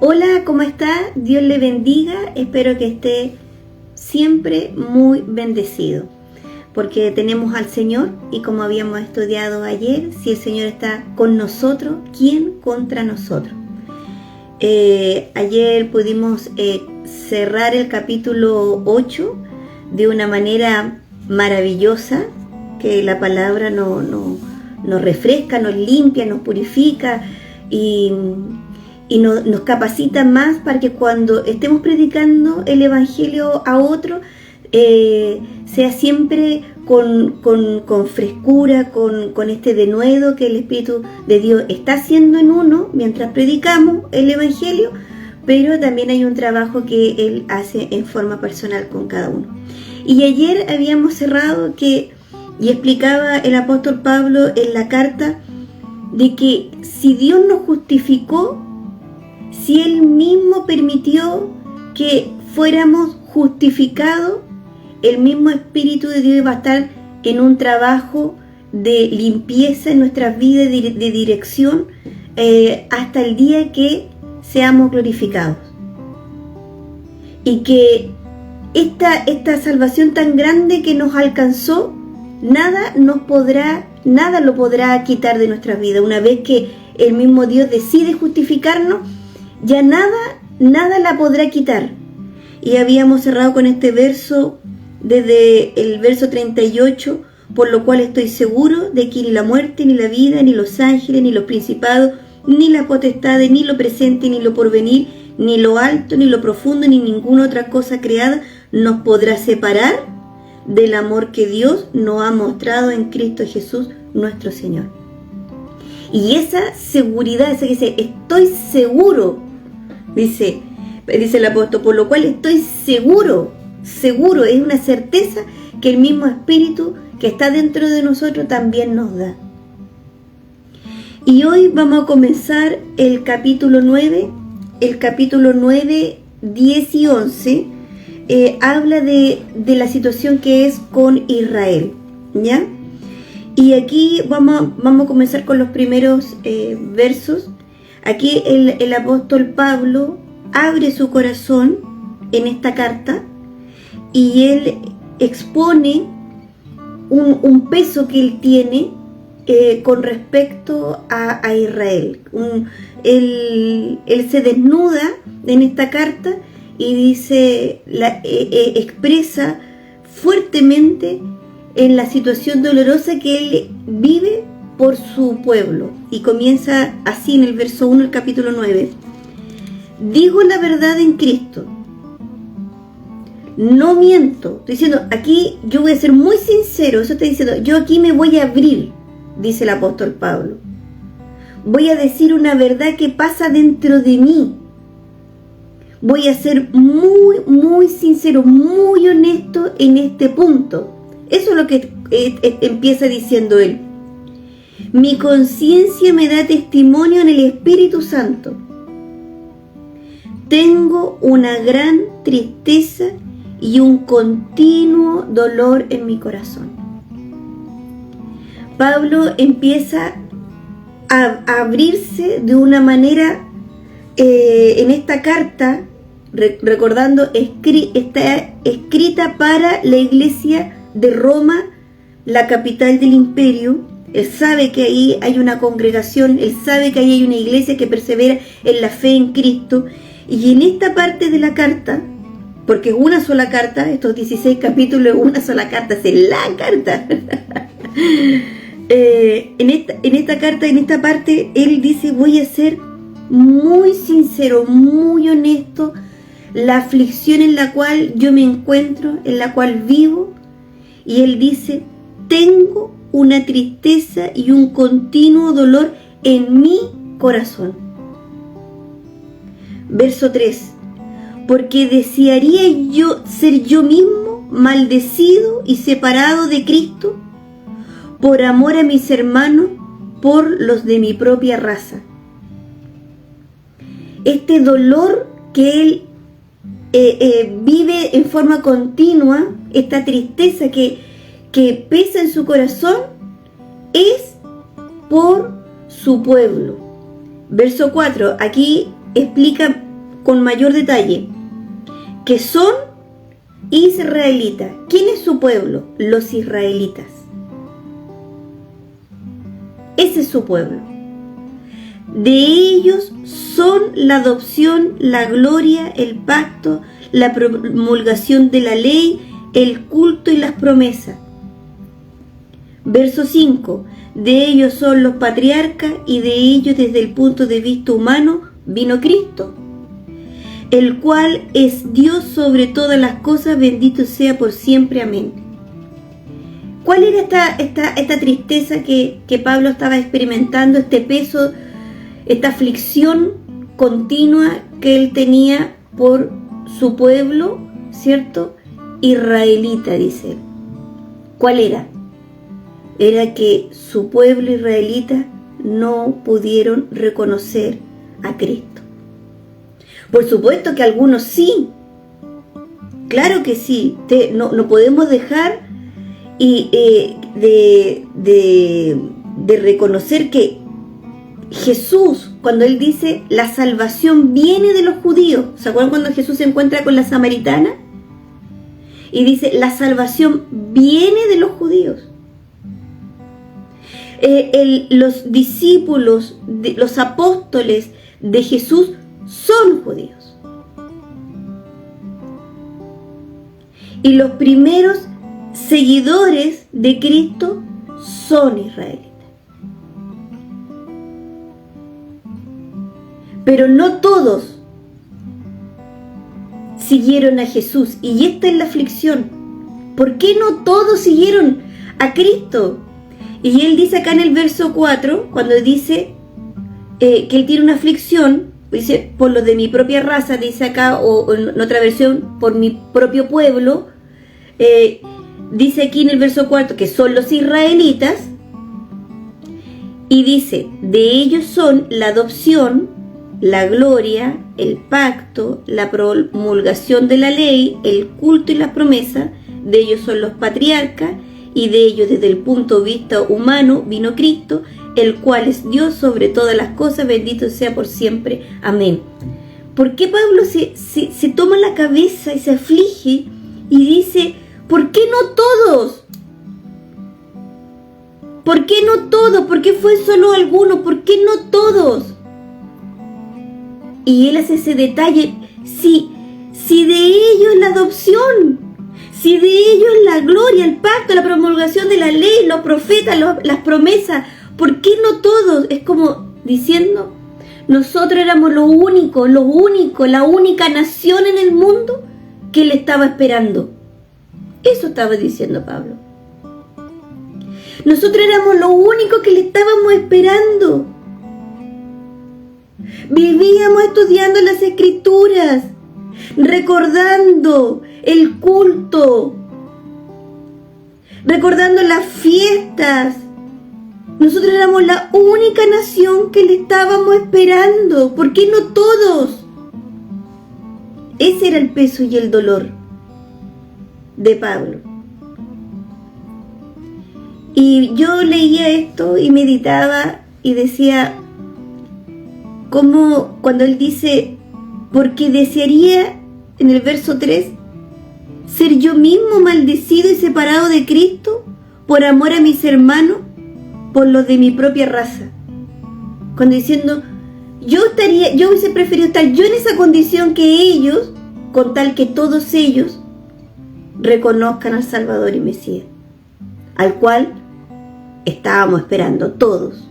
Hola, ¿cómo está? Dios le bendiga. Espero que esté siempre muy bendecido, porque tenemos al Señor y como habíamos estudiado ayer, si el Señor está con nosotros, ¿quién contra nosotros? Ayer pudimos cerrar el capítulo 8 de una manera maravillosa, que la palabra nos refresca, nos limpia, nos purifica y nos capacita más para que cuando estemos predicando el Evangelio a otro, sea siempre con frescura, con este denuedo que el Espíritu de Dios está haciendo en uno mientras predicamos el Evangelio, pero también hay un trabajo que Él hace en forma personal con cada uno. Y ayer habíamos cerrado y explicaba el apóstol Pablo en la carta de que si Dios nos justificó, si Él mismo permitió que fuéramos justificados, el mismo Espíritu de Dios va a estar en un trabajo de limpieza en nuestras vidas, de dirección, hasta el día que seamos glorificados. Y que esta salvación tan grande que nos alcanzó, nada lo podrá quitar de nuestras vidas. Una vez que el mismo Dios decide justificarnos, ya nada la podrá quitar. Y habíamos cerrado con este verso, desde el verso 38, por lo cual estoy seguro de que ni la muerte, ni la vida, ni los ángeles, ni los principados, ni las potestades, ni lo presente, ni lo porvenir, ni lo alto, ni lo profundo, ni ninguna otra cosa creada nos podrá separar del amor que Dios nos ha mostrado en Cristo Jesús, nuestro Señor. Y esa seguridad, esa que dice, estoy seguro, dice el apóstol, por lo cual estoy seguro, es una certeza que el mismo Espíritu que está dentro de nosotros también nos da. Y hoy vamos a comenzar el capítulo 9, 10 y 11, habla de la situación que es con Israel, ¿ya? Y aquí vamos a comenzar con los primeros versos. Aquí el apóstol Pablo abre su corazón en esta carta y él expone un peso que él tiene con respecto a Israel. Él se desnuda en esta carta y dice, expresa fuertemente en la situación dolorosa que él vive por su pueblo. Y comienza así en el verso 1 del capítulo 9. Digo la verdad en Cristo, no miento. Estoy diciendo, aquí yo voy a ser muy sincero, eso está diciendo, yo aquí me voy a abrir, dice el apóstol Pablo. Voy a decir una verdad que pasa dentro de mí. Voy a ser muy, muy sincero, muy honesto en este punto. Eso es lo que empieza diciendo él. Mi conciencia me da testimonio en el Espíritu Santo. Tengo una gran tristeza y un continuo dolor en mi corazón. Pablo empieza a abrirse de una manera en esta carta, recordando, está escrita para la iglesia de Roma, la capital del imperio. Él sabe que ahí hay una congregación, él sabe que ahí hay una iglesia que persevera en la fe en Cristo. Y en esta parte de la carta, porque es una sola carta, estos 16 capítulos es una sola carta, es la carta. En esta carta, en esta parte, él dice, voy a ser muy sincero, muy honesto, la aflicción en la cual yo me encuentro, en la cual vivo. Y él dice, tengo una tristeza y un continuo dolor en mi corazón. Verso 3. Porque desearía yo ser yo mismo maldecido y separado de Cristo por amor a mis hermanos, por los de mi propia raza. Este dolor que él vive en forma continua, esta tristeza que pesa en su corazón, es por su pueblo. Verso 4, aquí explica con mayor detalle, que son israelitas. ¿Quién es su pueblo? Los israelitas. Ese es su pueblo. De ellos son la adopción, la gloria, el pacto, la promulgación de la ley, el culto y las promesas. Verso 5. De ellos son los patriarcas y de ellos desde el punto de vista humano vino Cristo, el cual es Dios sobre todas las cosas, bendito sea por siempre. Amén. ¿Cuál era esta tristeza que Pablo estaba experimentando, este peso, esta aflicción continua que él tenía por su pueblo, ¿cierto? Israelita, dice él. ¿Cuál era? Era que su pueblo israelita no pudieron reconocer a Cristo. Por supuesto que algunos sí, claro que sí, no podemos dejar de reconocer que Jesús, cuando él dice la salvación viene de los judíos, ¿se acuerdan cuando Jesús se encuentra con la samaritana? Y dice la salvación viene de los judíos. Los discípulos, los apóstoles de Jesús son judíos. Y los primeros seguidores de Cristo son israelitas. Pero no todos siguieron a Jesús. Y esta es la aflicción. ¿Por qué no todos siguieron a Cristo? Y él dice acá en el verso 4, cuando dice que él tiene una aflicción, dice, por los de mi propia raza, dice acá, o en otra versión, por mi propio pueblo, dice aquí en el verso 4 que son los israelitas, y dice, de ellos son la adopción, la gloria, el pacto, la promulgación de la ley, el culto y las promesas, de ellos son los patriarcas, y de ellos desde el punto de vista humano vino Cristo, el cual es Dios sobre todas las cosas, bendito sea por siempre. Amén. ¿Por qué Pablo se toma la cabeza y se aflige y dice, ¿por qué no todos? ¿Por qué no todos? ¿Por qué fue solo algunos? ¿Por qué no todos? Y él hace ese detalle, si de ellos la adopción, si de ellos la gloria, el pacto, la promulgación de la ley, los profetas, las promesas, ¿por qué no todos? Es como diciendo, nosotros éramos lo único, la única nación en el mundo que le estaba esperando. Eso estaba diciendo Pablo. Nosotros éramos lo único que le estábamos esperando. Vivíamos estudiando las Escrituras, recordando el culto, recordando las fiestas. Nosotros éramos la única nación que le estábamos esperando. ¿Por qué no todos? Ese era el peso y el dolor de Pablo. Y yo leía esto y meditaba y decía, como cuando él dice, porque desearía, en el verso 3, ser yo mismo maldecido y separado de Cristo por amor a mis hermanos, por los de mi propia raza. Cuando diciendo, yo hubiese preferido estar yo en esa condición que ellos, con tal que todos ellos reconozcan al Salvador y Mesías, al cual estábamos esperando todos.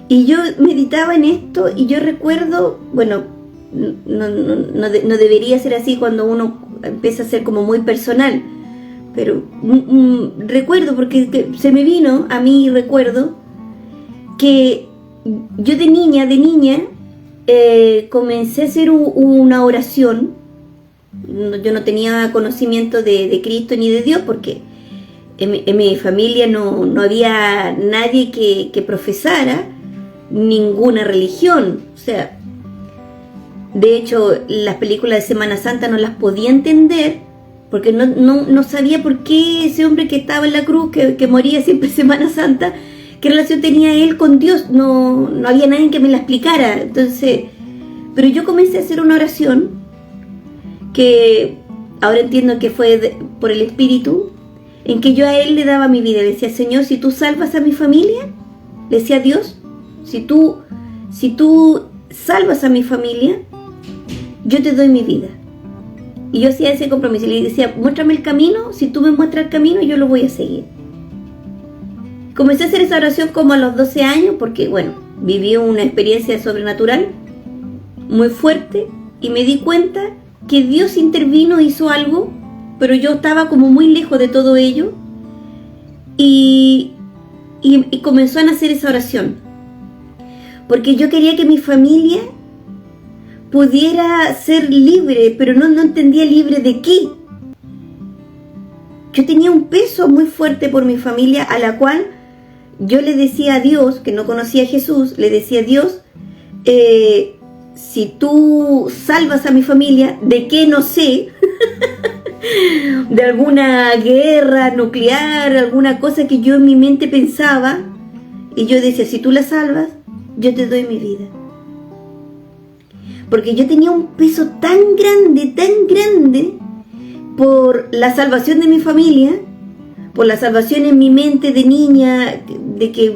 Y yo meditaba en esto y yo recuerdo, bueno, no debería ser así cuando uno empieza a ser como muy personal, pero recuerdo, porque se me vino a mí, recuerdo que yo de niña comencé a hacer una oración. Yo no tenía conocimiento de Cristo ni de Dios, porque en mi familia no había nadie que profesara ninguna religión. O sea, de hecho, las películas de Semana Santa no las podía entender, porque no sabía por qué ese hombre que estaba en la cruz, que moría siempre en Semana Santa, ¿Qué relación tenía él con Dios? No había nadie que me la explicara. Entonces, pero yo comencé a hacer una oración que ahora entiendo que fue por el Espíritu, en que yo a él le daba mi vida. Le decía, Señor, si tú salvas a mi familia, le decía a Dios, si tú salvas a mi familia, yo te doy mi vida. Y yo hacía ese compromiso. Y le decía, muéstrame el camino. Si tú me muestras el camino, yo lo voy a seguir. Comencé a hacer esa oración como a los 12 años, porque, bueno, viví una experiencia sobrenatural muy fuerte. Y me di cuenta que Dios intervino, hizo algo, pero yo estaba como muy lejos de todo ello. Y comenzó a nacer esa oración. Porque yo quería que mi familia pudiera ser libre, pero no entendía libre de qué. Yo tenía un peso muy fuerte por mi familia, a la cual yo le decía a Dios, que no conocía a Jesús, le decía a Dios, si tú salvas a mi familia, ¿de qué no sé? De alguna guerra nuclear, alguna cosa que yo en mi mente pensaba, y yo decía, si tú la salvas, yo te doy mi vida. Porque yo tenía un peso tan grande por la salvación de mi familia, por la salvación en mi mente de niña, de que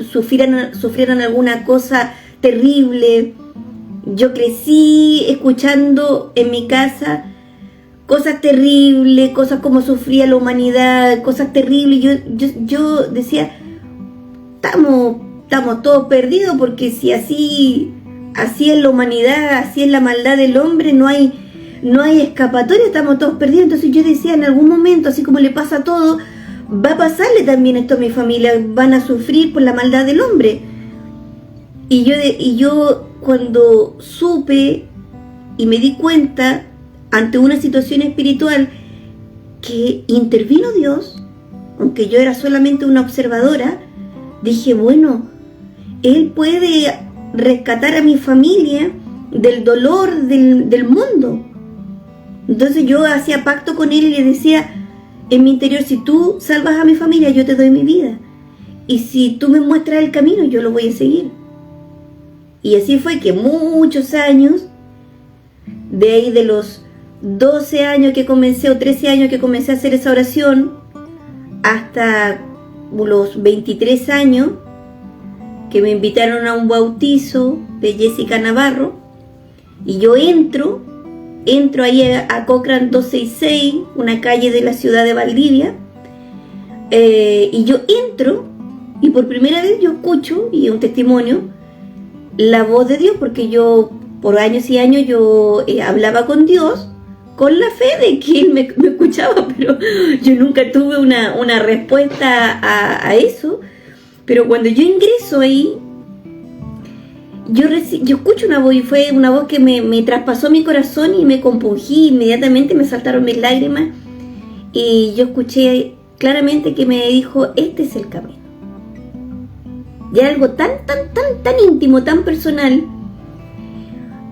sufrieran alguna cosa terrible. Yo crecí escuchando en mi casa cosas terribles, cosas como sufría la humanidad, cosas terribles. Yo decía, estamos todos perdidos, porque si así es la humanidad, así es la maldad del hombre, no hay escapatoria, estamos todos perdidos. Entonces yo decía, en algún momento, así como le pasa a todo, va a pasarle también esto a mi familia, van a sufrir por la maldad del hombre. Y yo cuando supe y me di cuenta ante una situación espiritual que intervino Dios, aunque yo era solamente una observadora, dije, bueno, Él puede rescatar a mi familia del dolor del mundo. Entonces yo hacía pacto con Él y le decía en mi interior, si tú salvas a mi familia, yo te doy mi vida, y si tú me muestras el camino, yo lo voy a seguir. Y así fue que muchos años, de ahí de los 12 años que comencé, o 13 años que comencé a hacer esa oración, hasta los 23 años, que me invitaron a un bautizo de Jessica Navarro, y yo entro ahí a Cochrane 266, una calle de la ciudad de Valdivia, y yo entro, y por primera vez yo escucho, y es un testimonio, la voz de Dios, porque yo por años y años yo hablaba con Dios, con la fe de que Él me escuchaba, pero yo nunca tuve una respuesta a eso. Pero cuando yo ingreso ahí, yo escucho una voz, y fue una voz que me traspasó mi corazón y me compungí, inmediatamente me saltaron mis lágrimas, y yo escuché claramente que me dijo, este es el camino. Y era algo tan íntimo, tan personal,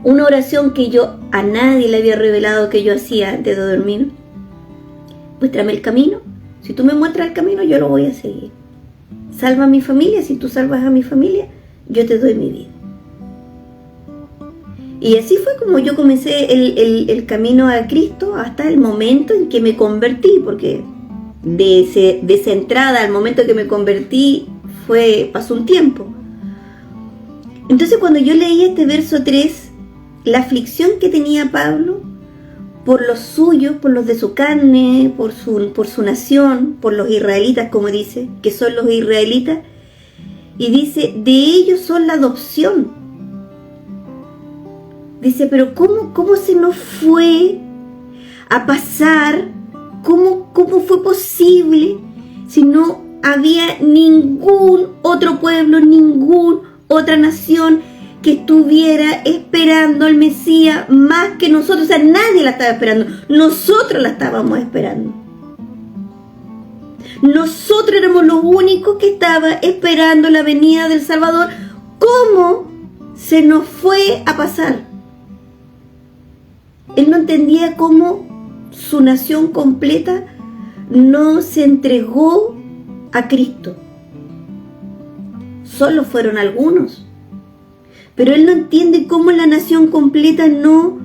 una oración que yo a nadie le había revelado que yo hacía antes de dormir. Muéstrame el camino, si tú me muestras el camino, yo lo voy a seguir. Salva a mi familia, si tú salvas a mi familia, yo te doy mi vida. Y así fue como yo comencé el camino a Cristo, hasta el momento en que me convertí, porque de esa entrada al momento que me convertí pasó un tiempo. Entonces cuando yo leí este verso 3, la aflicción que tenía Pablo por los suyos, por los de su carne, por su nación, por los israelitas, como dice, que son los israelitas, y dice, de ellos son la adopción. Dice, pero ¿cómo se nos fue a pasar? ¿Cómo fue posible si no había ningún otro pueblo, ninguna otra nación que estuviera esperando al Mesías más que nosotros? O sea, nadie la estaba esperando, nosotros la estábamos esperando. Nosotros éramos los únicos que estaban esperando la venida del Salvador. ¿Cómo se nos fue a pasar? Él no entendía cómo su nación completa no se entregó a Cristo. solo fueron algunos. Pero él no entiende cómo la nación completa no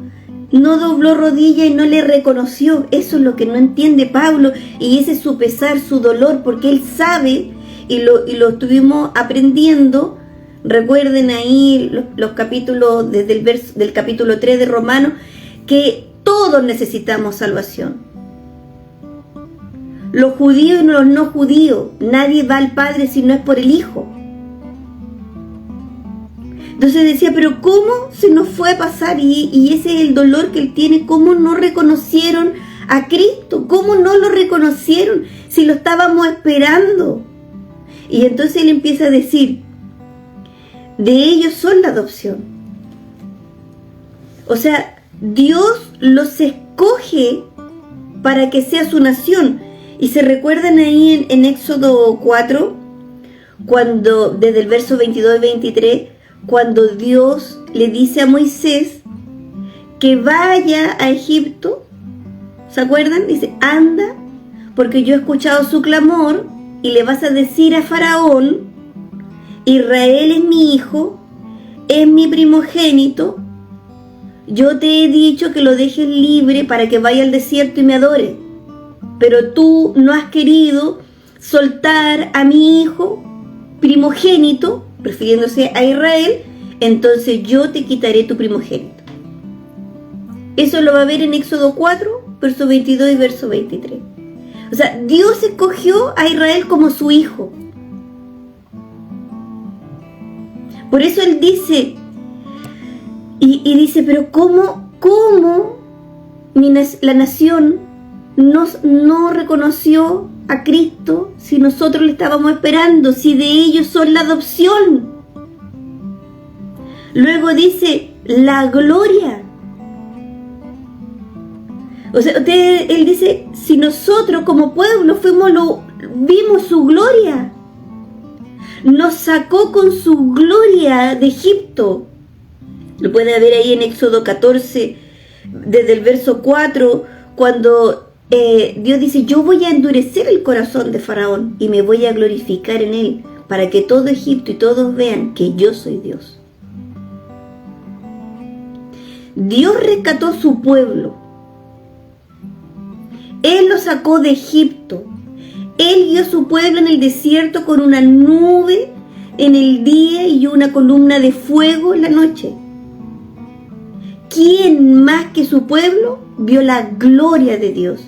dobló rodilla y no le reconoció. Eso es lo que no entiende Pablo, y ese es su pesar, su dolor, porque él sabe, y lo estuvimos aprendiendo. Recuerden ahí los capítulos, desde del capítulo 3 de Romanos, que todos necesitamos salvación. Los judíos y los no judíos. Nadie va al Padre si no es por el Hijo. Entonces decía, pero ¿cómo se nos fue a pasar? Y ese es el dolor que él tiene. ¿Cómo no reconocieron a Cristo? ¿Cómo no lo reconocieron si lo estábamos esperando? Y entonces él empieza a decir, de ellos son la adopción. O sea, Dios los escoge para que sea su nación. Y se recuerdan ahí en Éxodo 4, cuando desde el verso 22 y 23, cuando Dios le dice a Moisés que vaya a Egipto. ¿Se acuerdan? Dice, anda, porque yo he escuchado su clamor, y le vas a decir a Faraón, Israel es mi hijo, es mi primogénito, yo te he dicho que lo dejes libre para que vaya al desierto y me adore, pero tú no has querido soltar a mi hijo primogénito, refiriéndose a Israel, entonces yo te quitaré tu primogénito. Eso lo va a ver en Éxodo 4, verso 22 y verso 23. O sea, Dios escogió a Israel como su hijo. Por eso él dice, y dice, pero ¿cómo la nación no reconoció a Cristo si nosotros le estábamos esperando, si de ellos son la adopción? Luego dice, la gloria. O sea, él dice, si nosotros como pueblo vimos su gloria, nos sacó con su gloria de Egipto. Lo puede ver ahí en Éxodo 14, desde el verso 4, cuando Dios dice, yo voy a endurecer el corazón de Faraón y me voy a glorificar en él, para que todo Egipto y todos vean que yo soy Dios. Dios rescató a su pueblo. Él lo sacó de Egipto. Él guió a su pueblo en el desierto con una nube en el día y una columna de fuego en la noche. ¿Quién más que su pueblo vio la gloria de Dios?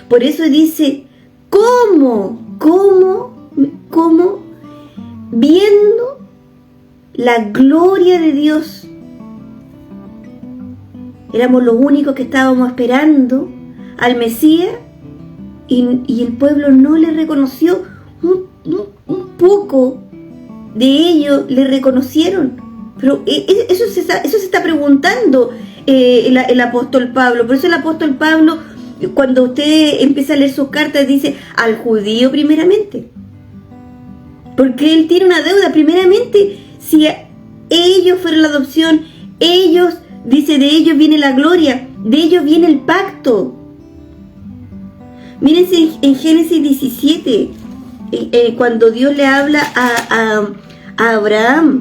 Por eso dice, ¿cómo viendo la gloria de Dios? Éramos los únicos que estábamos esperando al Mesías y el pueblo no le reconoció. Un poco de ellos le reconocieron. Pero eso se está preguntando el apóstol Pablo. Por eso el apóstol Pablo, cuando usted empieza a leer sus cartas, dice al judío primeramente. Porque él tiene una deuda. Primeramente, si ellos fueron la adopción, ellos, dice, de ellos viene la gloria, de ellos viene el pacto. Mírense en Génesis 17, cuando Dios le habla a Abraham.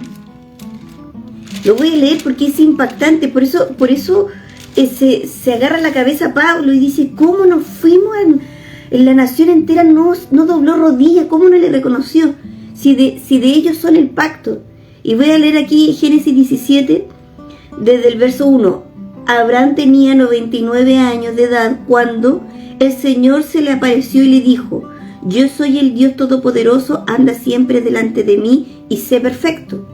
Lo voy a leer porque es impactante. Por eso se agarra la cabeza Pablo y dice, ¿cómo nos fuimos? La nación entera no dobló rodillas, ¿cómo no le reconoció? Si de ellos son el pacto. Y voy a leer aquí Génesis 17, desde el verso 1. Abraham tenía 99 años de edad cuando el Señor se le apareció y le dijo, yo soy el Dios Todopoderoso, anda siempre delante de mí y sé perfecto.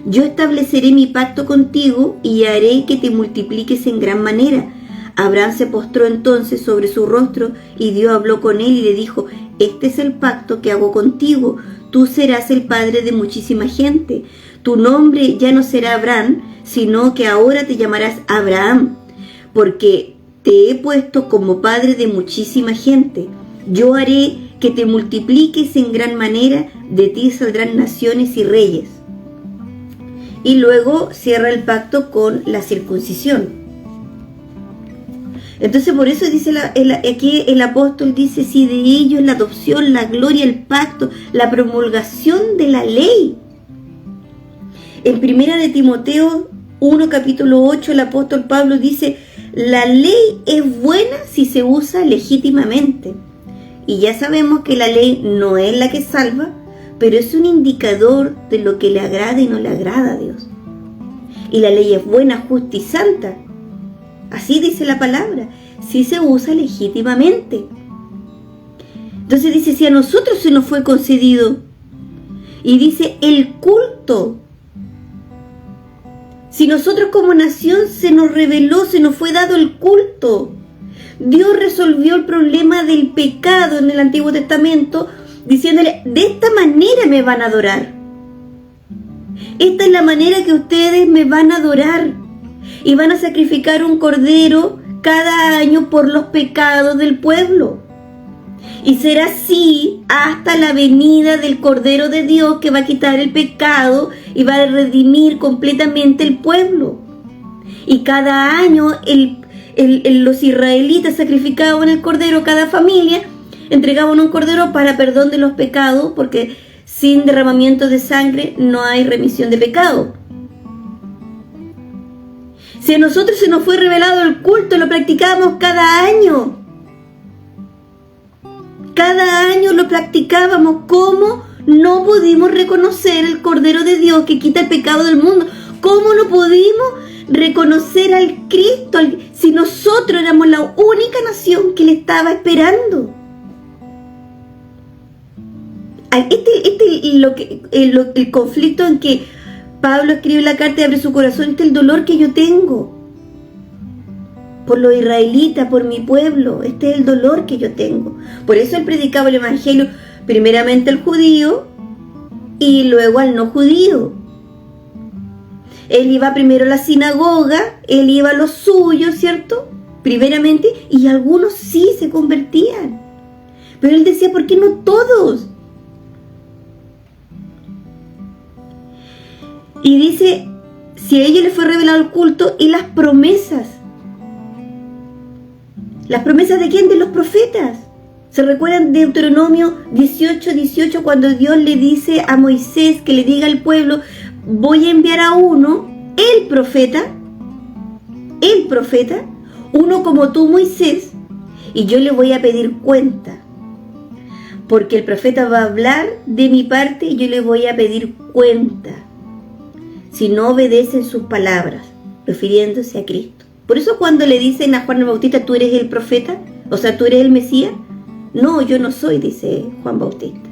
Yo estableceré mi pacto contigo y haré que te multipliques en gran manera. Abraham se postró entonces sobre su rostro y Dios habló con él y le dijo, este es el pacto que hago contigo, tú serás el padre de muchísima gente. Tu nombre ya no será Abraham, sino que ahora te llamarás Abraham, porque te he puesto como padre de muchísima gente. Yo haré que te multipliques en gran manera, de ti saldrán naciones y reyes. Y luego cierra el pacto con la circuncisión. Entonces por eso dice aquí el apóstol dice, si de ello es la adopción, la gloria, el pacto, la promulgación de la ley. En primera de Timoteo 1, capítulo 8, el apóstol Pablo dice, la ley es buena si se usa legítimamente. Y ya sabemos que la ley no es la que salva, pero es un indicador de lo que le agrada y no le agrada a Dios. Y la ley es buena, justa y santa. Así dice la palabra, si se usa legítimamente. Entonces dice, si a nosotros se nos fue concedido, y dice el culto, si nosotros como nación se nos reveló, se nos fue dado el culto. Dios resolvió el problema del pecado en el Antiguo Testamento, diciéndole, de esta manera me van a adorar. Esta es la manera que ustedes me van a adorar. Y van a sacrificar un cordero cada año por los pecados del pueblo. Y será así hasta la venida del Cordero de Dios, que va a quitar el pecado y va a redimir completamente el pueblo. Y cada año los israelitas sacrificaban el cordero, cada familia entregaban un cordero para perdón de los pecados, porque sin derramamiento de sangre no hay remisión de pecado. Si a nosotros se nos fue revelado el culto, lo practicábamos cada año. Cada año lo practicábamos. ¿Cómo no pudimos reconocer el Cordero de Dios que quita el pecado del mundo? ¿Cómo no pudimos reconocer al Cristo si nosotros éramos la única nación que le estaba esperando? El conflicto en que Pablo escribe la carta y abre su corazón, este es el dolor que yo tengo por los israelitas, por mi pueblo. Este es el dolor que yo tengo. Por eso él predicaba el evangelio primeramente al judío y luego al no judío. Él iba primero a la sinagoga, él iba a los suyos, ¿cierto? Primeramente, y algunos sí se convertían. Pero él decía, ¿por qué no todos? Y dice, si a ellos les fue revelado el culto y las promesas. ¿Las promesas de quién? De los profetas. ¿Se recuerdan de Deuteronomio 18:18 cuando Dios le dice a Moisés que le diga al pueblo, voy a enviar a uno, el profeta, uno como tú, Moisés, y yo le voy a pedir cuenta? Porque el profeta va a hablar de mi parte y yo le voy a pedir cuenta si no obedecen sus palabras, refiriéndose a Cristo. Por eso cuando le dicen a Juan el Bautista, ¿tú eres el profeta? O sea, ¿tú eres el Mesías? No, yo no soy, dice Juan Bautista.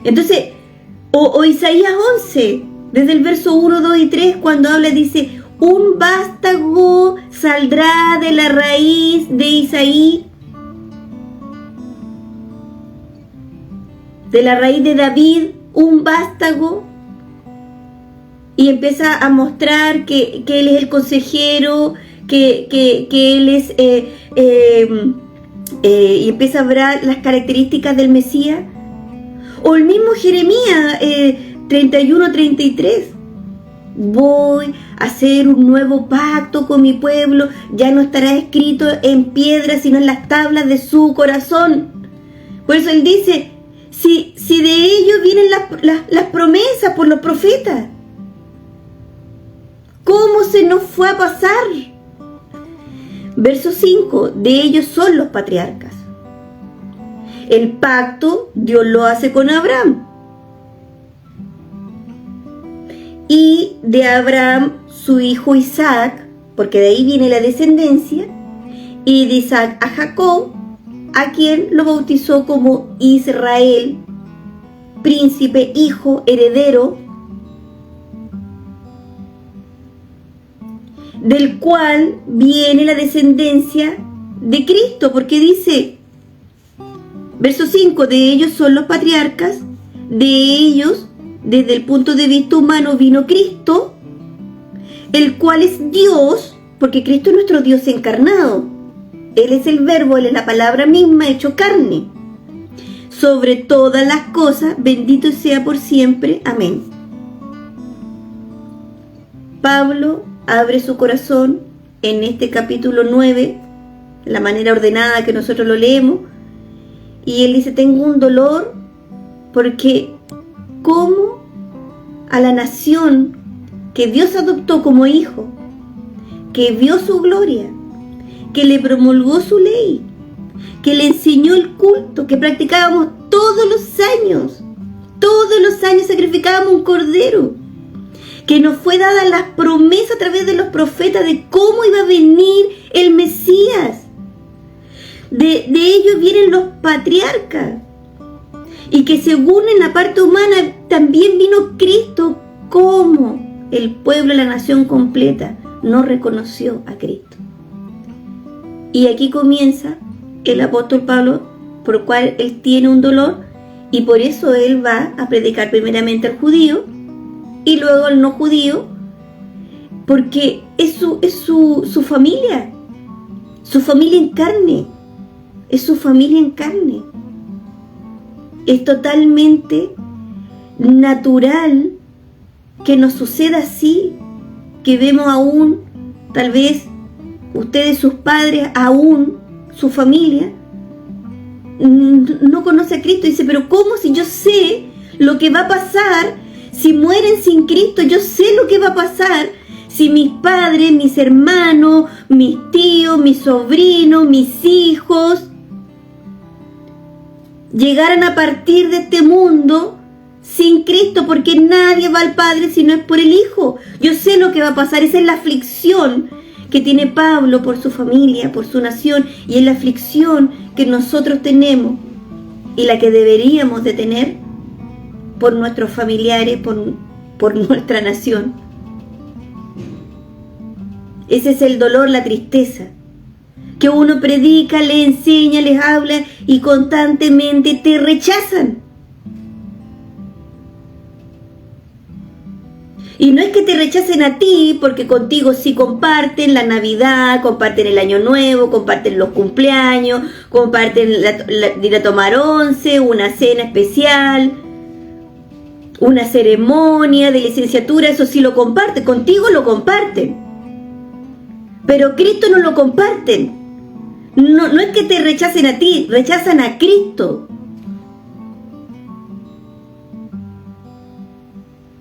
Entonces, o Isaías 11, desde el verso 1, 2 y 3, cuando habla, dice, un vástago saldrá de la raíz de Isaí, de la raíz de David, un vástago, y empieza a mostrar que él es el consejero, que él es, y empieza a hablar las características del Mesías. O el mismo Jeremías 31:33, voy a hacer un nuevo pacto con mi pueblo, ya no estará escrito en piedra, sino en las tablas de su corazón. Por eso él dice, si de ellos vienen las promesas por los profetas, ¿cómo se nos fue a pasar? Verso 5, de ellos son los patriarcas. El pacto Dios lo hace con Abraham. Y de Abraham su hijo Isaac, porque de ahí viene la descendencia, y de Isaac a Jacob, a quien lo bautizó como Israel, príncipe, hijo, heredero, del cual viene la descendencia de Cristo, porque dice, verso 5, de ellos son los patriarcas, de ellos, desde el punto de vista humano, vino Cristo, el cual es Dios, porque Cristo es nuestro Dios encarnado. Él es el verbo, Él es la palabra misma hecho carne. Sobre todas las cosas, bendito sea por siempre. Amén. Pablo abre su corazón en este capítulo 9, la manera ordenada que nosotros lo leemos, y él dice, tengo un dolor porque como a la nación que Dios adoptó como hijo, que vio su gloria, que le promulgó su ley, que le enseñó el culto, que practicábamos todos los años sacrificábamos un cordero, que nos fue dada las promesas a través de los profetas de cómo iba a venir el Mesías. De ellos vienen los patriarcas, y que según en la parte humana también vino Cristo, como el pueblo, la nación completa, no reconoció a Cristo. Y aquí comienza el apóstol Pablo, por el cual él tiene un dolor, y por eso él va a predicar primeramente al judío y luego al no judío, porque es su familia, su familia en carne, es su familia en carne. Es totalmente natural que nos suceda así, que vemos aún, tal vez ustedes, sus padres, aún su familia, no conoce a Cristo. Dice, pero ¿cómo si yo sé lo que va a pasar si mueren sin Cristo? Yo sé lo que va a pasar si mis padres, mis hermanos, mis tíos, mis sobrinos, mis hijos llegaran a partir de este mundo sin Cristo, porque nadie va al Padre si no es por el Hijo. Yo sé lo que va a pasar. Esa es la aflicción que tiene Pablo por su familia, por su nación, y es la aflicción que nosotros tenemos y la que deberíamos de tener por nuestros familiares, por nuestra nación. Ese es el dolor, la tristeza, que uno predica, le enseña, les habla y constantemente te rechazan. Y no es que te rechacen a ti, porque contigo sí comparten la Navidad, comparten el Año Nuevo, comparten los cumpleaños, comparten ir a tomar once, una cena especial, una ceremonia de licenciatura, eso sí lo comparten, contigo lo comparten. Pero Cristo no lo comparten. No es que te rechacen a ti, rechazan a Cristo.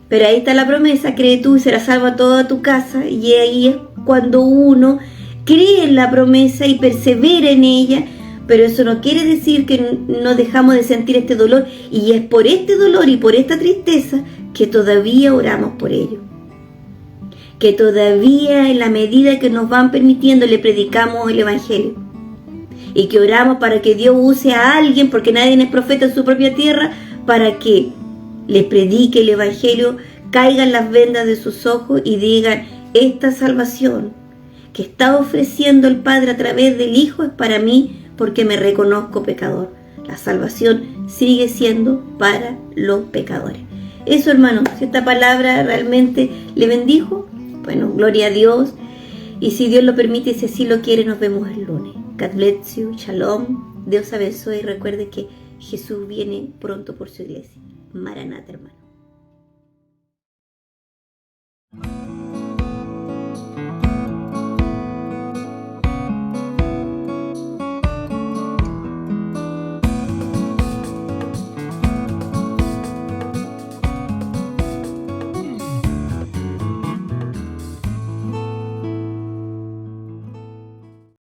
Pero ahí está la promesa, cree tú y serás salvo a toda tu casa. Y ahí es cuando uno cree en la promesa y persevera en ella. Pero eso no quiere decir que no dejamos de sentir este dolor. Y es por este dolor y por esta tristeza que todavía oramos por ello. Que todavía en la medida que nos van permitiendo le predicamos el Evangelio. Y que oramos para que Dios use a alguien, porque nadie es profeta en su propia tierra, para que les predique el Evangelio, caigan las vendas de sus ojos y digan, esta salvación que está ofreciendo el Padre a través del Hijo es para mí porque me reconozco pecador. La salvación sigue siendo para los pecadores. Eso, hermanos, si esta palabra realmente le bendijo, bueno, gloria a Dios. Y si Dios lo permite y si así lo quiere, nos vemos el lunes. God bless you, shalom, Dios abençoe y recuerde que Jesús viene pronto por su iglesia. Maranata, hermano.